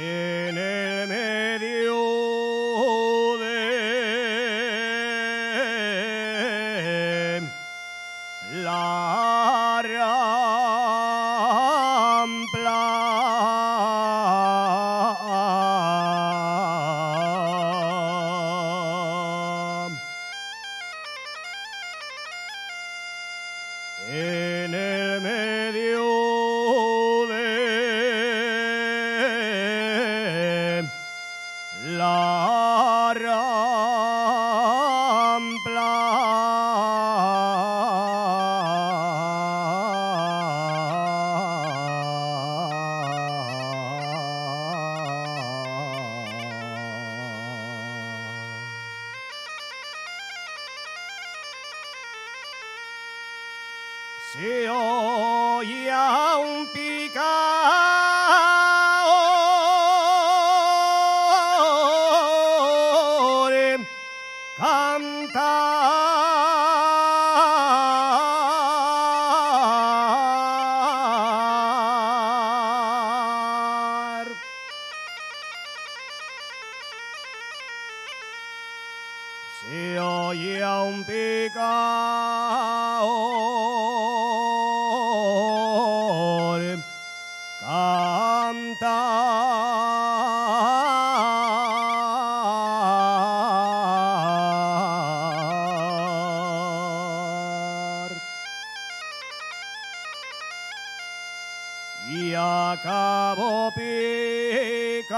en el medio de la rampla, en el medio de la se oía un picador cantar. Se oía un picador cantar, y acabó picar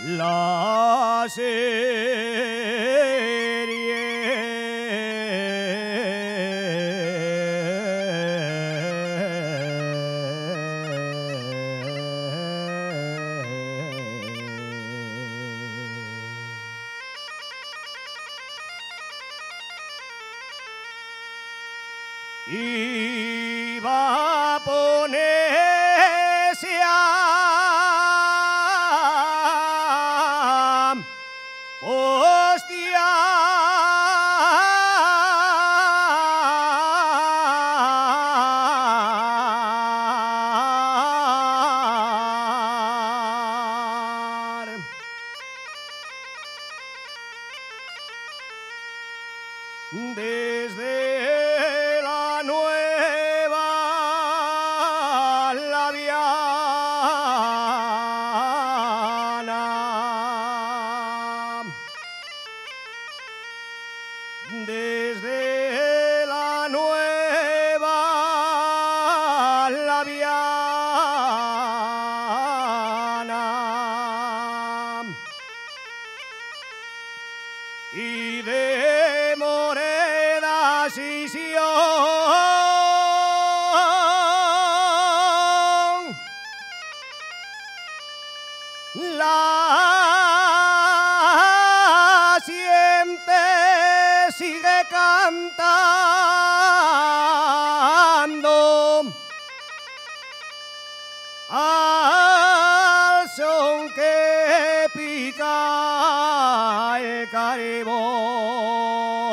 la iba a ponerse a hostiar. Desde la nueva Laviana, desde la nueva Laviana, y de Moredas y Sion, la siente sigue cantando al son que pica el carbón.